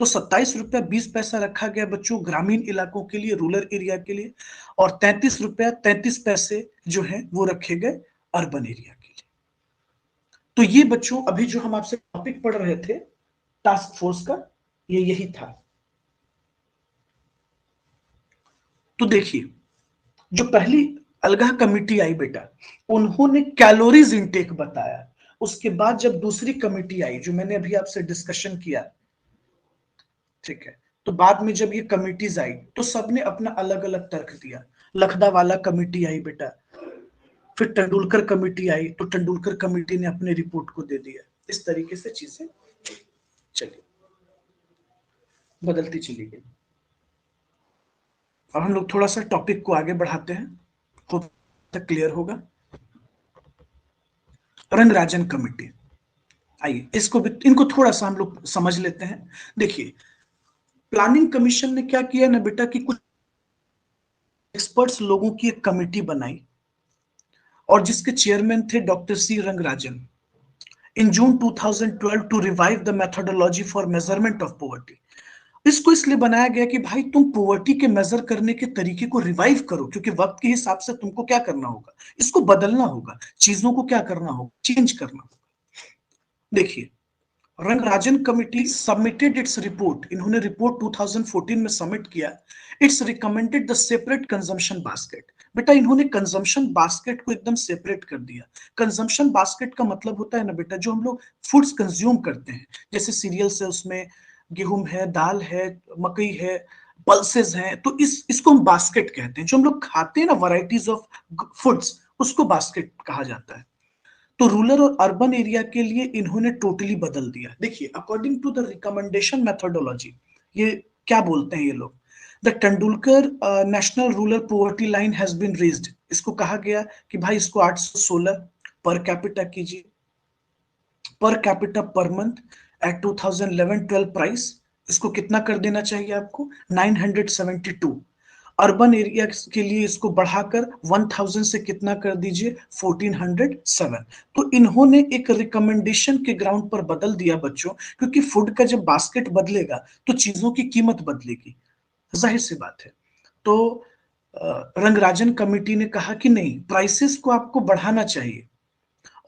तो ₹27.20 रखा गया बच्चों ग्रामीण इलाकों के लिए, रूरल एरिया के लिए, और ₹33.33 जो है वो रखे गए अर्बन एरिया के लिए। तो ये बच्चों अभी जो हम आपसे टॉपिक पढ़ रहे थे टास्क फोर्स का, ये यही था। तो देखिए, जो पहली अलगा कमिटी आई बेटा, उन्होंने कैलोरीज इनटेक बताया। उसके बाद जब दूसरी कमिटी आई जो मैंने अभी आपसे डिस्कशन किया, ठीक है, तो बाद में जब ये कमिटीज आई तो सबने अपना अलग अलग तर्क दिया। लखदा वाला कमिटी आई बेटा, फिर तेंदुलकर कमिटी आई तो तेंदुलकर कमिटी ने अपने रिपोर्ट को दे दिया। इस तरीके से चीजें चली, बदलती चली गई। अब हम लोग थोड़ा सा टॉपिक को आगे बढ़ाते हैं, होप तक क्लियर होगा। रंगराजन कमेटी, आइए इसको भी, इनको थोड़ा सा हम लोग समझ लेते हैं। देखिए, प्लानिंग कमीशन ने क्या किया ना बेटा कि कुछ एक्सपर्ट्स लोगों की एक कमेटी बनाई और जिसके चेयरमैन थे doctor C Rangarajan in June 2012 to revive the methodology for measurement of poverty. इसको इसलिए बनाया गया कि भाई तुम पॉवर्टी के मेजर करने के तरीके को रिवाइव करो, क्योंकि वक्त के हिसाब से तुमको क्या करना होगा, इसको बदलना होगा, चीजों को क्या करना होगा, चेंज करना होगा। देखिए, Rangarajan committee submitted its report, इन्होंने रिपोर्ट 2014 में सबमिट किया। It's recommended the separate consumption basket. बेटा इन्होंने कंजम्पशन बास्केट को एकदम सेपरेट कर दिया। कंजम्पशन बास्केट का मतलब होता है ना बेटा, जो हम लोग फूड्स कंज्यूम करते हैं, जैसे सीरियल्स है, उसमें गेहूं है, दाल है, मकई है, पल्सेस हैं, तो इसको हम बास्केट कहते हैं। जो हम लोग खाते हैं ना, वैरायटीज ऑफ फूड्स, उसको बास्केट कहा जाता है। तो रूरल और अर्बन एरिया के लिए इन्होंने टोटली बदल दिया। देखिए, according to the recommendation methodology, ये क्या बोलते हैं ये लोग, the Tendulkar national rural poverty line has been raised. इसको कहा गया कि भाई इसको 816 पर कैपिटा कीजिए, per capita per month eight 2011-12 price. इसको कितना कर देना चाहिए आपको, 972। अर्बन एरिया के लिए इसको बढ़ाकर 1000 से कितना कर दीजिए, 1407। तो इन्होंने एक रिकमेंडेशन के ग्राउंड पर बदल दिया बच्चों, क्योंकि फूड का जब बास्केट बदलेगा तो चीजों की कीमत बदलेगी, जाहिर सी बात है। तो रंगराजन कमेटी ने कहा कि नहीं, प्राइसेस को आपको बढ़ाना चाहिए,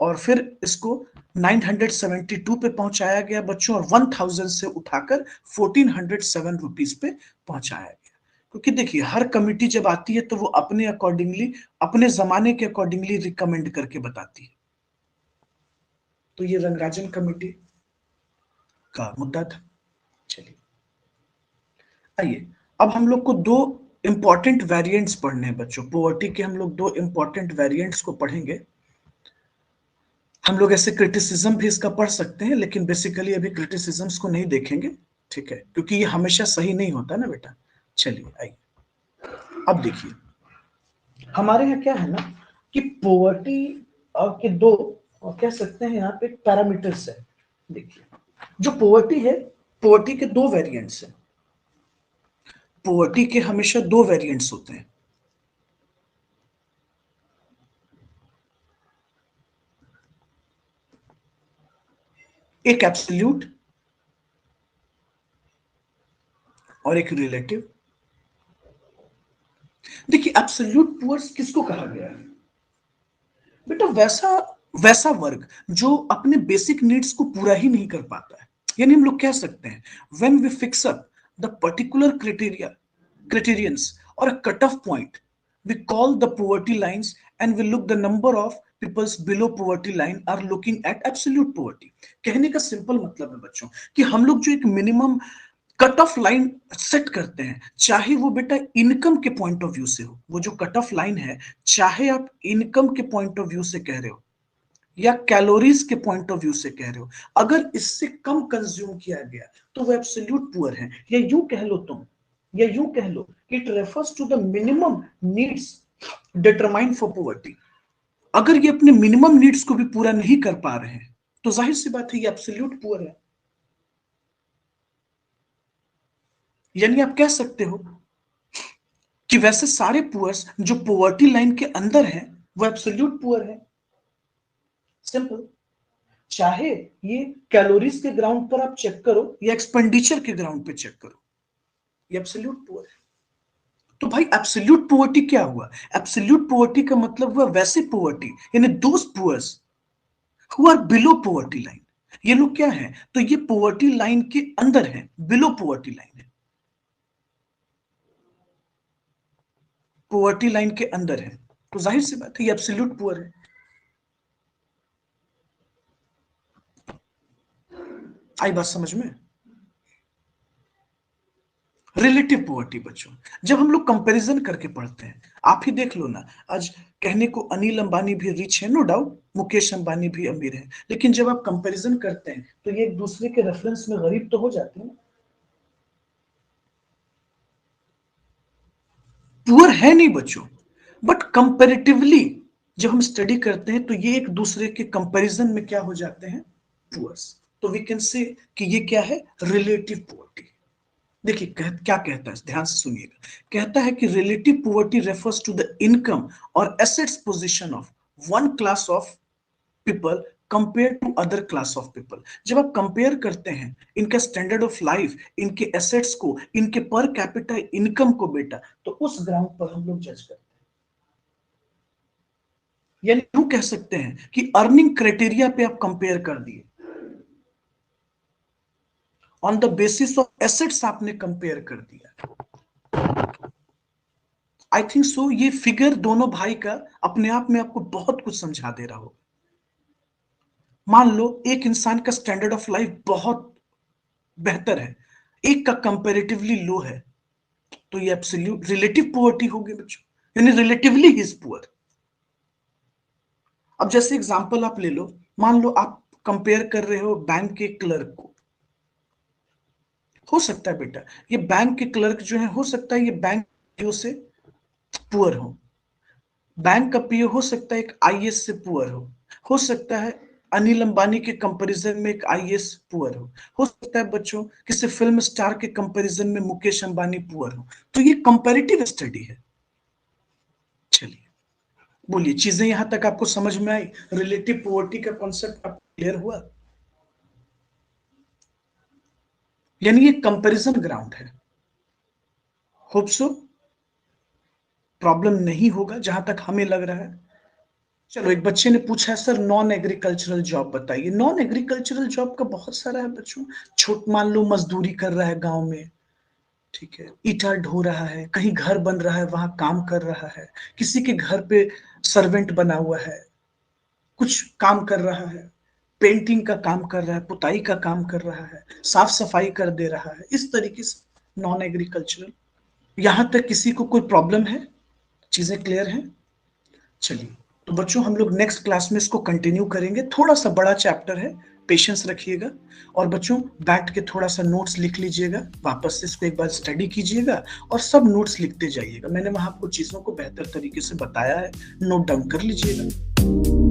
और फिर इसको 972 पे पहुंचाया गया बच्चों, और 1000 से उठाकर 1407 रुपीज पे पहुंचाया गया। क्योंकि देखिए, हर कमिटी जब आती है तो वो अपने अकॉर्डिंगली, अपने जमाने के अकॉर्डिंगली रिकमेंड करके बताती है। तो ये रंगराजन कमेटी का मुद्दा था। चलिए, आइए अब हम लोग को दो इंपॉर्टेंट वेरिएंट्स पढ़ने हैं बच्चों। पॉवर्टी के हम लोग दो इंपॉर्टेंट वेरिएंट्स को पढ़ेंगे। हम लोग ऐसे क्रिटिसिज्म भी इसका पढ़ सकते हैं, लेकिन बेसिकली अभी क्रिटिसिज्म्स को नहीं देखेंगे, ठीक है, क्योंकि ये हमेशा सही नहीं होता ना बेटा। चलिए आइए, अब देखिए, हमारे यहाँ क्या है ना कि पॉवर्टी के दो, और कह सकते हैं यहाँ पे पैरामीटर्स है। देखिए, जो पॉवर्टी है, पॉवर्टी के दो वेरिएंट्स हैं। पॉवर्टी के हमेशा दो वेरिएंट्स होते हैं। एक एब्सोल्यूट और एक रिलेटिव। देखिए, एब्सोल्यूट पुअर्स किसको कहा गया है बेटा, वैसा वैसा वर्ग जो अपने बेसिक नीड्स को पूरा ही नहीं कर पाता है। यानी हम लोग कह सकते हैं, when we fix up the particular criterions or a cutoff point, we call the poverty lines, and we look the number of peoples below poverty line are looking at absolute poverty। कहने का simple मतलब है बच्चों कि हम लोग जो एक minimum cut off line set करते हैं, चाहे वो बेटा इनकम के पॉइंट ऑफ व्यू से हो, वो जो कट ऑफ लाइन है, चाहे आप इनकम के पॉइंट ऑफ व्यू से कह रहे हो या कैलोरीज के पॉइंट ऑफ व्यू से कह रहे हो, अगर इससे कम कंज्यूम किया गया तो वो एब्सोल्यूट पुअर है। या यूं कह लो तुम, या यूं कह लो कि it refers to the minimum needs determined for poverty. अगर ये अपने मिनिमम नीड्स को भी पूरा नहीं कर पा रहे हैं तो जाहिर सी बात है ये एब्सोल्यूट पुअर है। यानी आप कह सकते हो कि वैसे सारे पुअर्स जो पॉवर्टी लाइन के अंदर हैं वो एब्सोल्यूट पुअर है। सिंपल। चाहे ये कैलोरीज के ग्राउंड पर आप चेक करो या एक्सपेंडिचर के ग्राउंड पे चेक करो, ये एब्सोल्यूट पुअर है। तो भाई एब्सोल्यूट पॉवर्टी क्या हुआ, एब्सोल्यूट पॉवर्टी का मतलब हुआ वैसे पॉवर्टी, यानी those poors who are below poverty line. ये लोग क्या है, तो ये पॉवर्टी लाइन के अंदर है, बिलो पॉवर्टी लाइन है, पॉवर्टी लाइन के अंदर है, तो जाहिर सी बात है ये एब्सोल्यूट पुअर है। आई बात समझ में। रिलेटिव पॉवर्टी बच्चों, जब हम लोग कंपैरिजन करके पढ़ते हैं, आप ही देख लो ना, आज कहने को अनिल अंबानी भी रिच है, नो डाउट, मुकेश अंबानी भी अमीर है, लेकिन जब आप कंपैरिजन करते हैं तो ये एक दूसरे के रेफरेंस में गरीब तो हो जाते हैं। पुअर है नहीं बच्चों, बट कंपैरेटिवली जब हम स्टडी करते हैं तो ये एक दूसरे के कंपैरिजन में क्या हो जाते हैं, पुअर्स। तो वी कैन से कि ये क्या है, रिलेटिव पॉवर्टी। देखिए क्या कहता है, ध्यान से सुनिएगा। कहता है कि relative poverty refers to the income और assets position of one class of people compare to other class of people. जब आप कंपेयर करते हैं इनका स्टैंडर्ड ऑफ लाइफ, इनके एसेट्स को, इनके पर कैपिटा इनकम को बेटा, तो उस ग्राउंड पर हम लोग जज करते हैं। यानी यूं कह सकते हैं कि अर्निंग क्राइटेरिया पे आप कंपेयर कर दिए, on the basis of assets आपने कंपेयर कर दिया। आई थिंक सो ये फिगर दोनों भाई का अपने आप में आपको बहुत कुछ समझा दे रहा होगा। मान लो एक इंसान का स्टैंडर्ड ऑफ लाइफ बहुत बेहतर है, एक का कंपैरेटिवली लो है, तो ये एब्सोल्यूट रिलेटिव पुअर्टी होगी बच्चों, यानी रिलेटिवली ही इज पुअर। अब जैसे एग्जांपल आप ले लो, मान लो आप कंपेयर कर रहे हो बैंक के क्लर्क को। हो सकता है बेटा ये बैंक के क्लर्क जो है, हो सकता है ये बैंक पीओ से पुअर हो, बैंक का पीओ हो सकता है एक आईएएस से पुअर हो सकता है अनिल अंबानी के कंपैरिजन में एक आईएएस पुअर हो सकता है बच्चों किसी फिल्म स्टार के कंपैरिजन में मुकेश अंबानी पुअर हो। तो ये कंपैरेटिव स्टडी है। चलिए बोलिए, चीजें यहां तक आपको समझ में आई? रिलेटिव पॉवर्टी का कॉन्सेप्ट आपको क्लियर हुआ? यानी ये कंपैरिजन ग्राउंड है। होप सो प्रॉब्लम नहीं होगा जहां तक हमें लग रहा है। चलो एक बच्चे ने पूछा है सर नॉन एग्रीकल्चरल जॉब बताइए। नॉन एग्रीकल्चरल जॉब का बहुत सारा है बच्चों। छोट मान लो मजदूरी कर रहा है गांव में, ठीक है, ईटा ढो रहा है, कहीं घर बन रहा है वहां काम कर रहा है, किसी के घर पे सर्वेंट बना हुआ है, कुछ काम कर रहा है, पेंटिंग का काम कर रहा है, पुताई का काम कर रहा है, साफ सफाई कर दे रहा है, इस तरीके से नॉन एग्रीकल्चरल। यहां तक किसी को कोई प्रॉब्लम है? चीजें क्लियर हैं? चलिए तो बच्चों हम लोग नेक्स्ट क्लास में इसको कंटिन्यू करेंगे। थोड़ा सा बड़ा चैप्टर है, पेशेंस रखिएगा। और बच्चों बैठ के थोड़ा सा नोट्स लिख लीजिएगा, वापस से इसको एक बार स्टडी कीजिएगा और सब नोट्स लिखते जाइएगा। मैंने वहां आपको चीजों को बेहतर तरीके से बताया है, नोट डाउन कर लीजिएगा।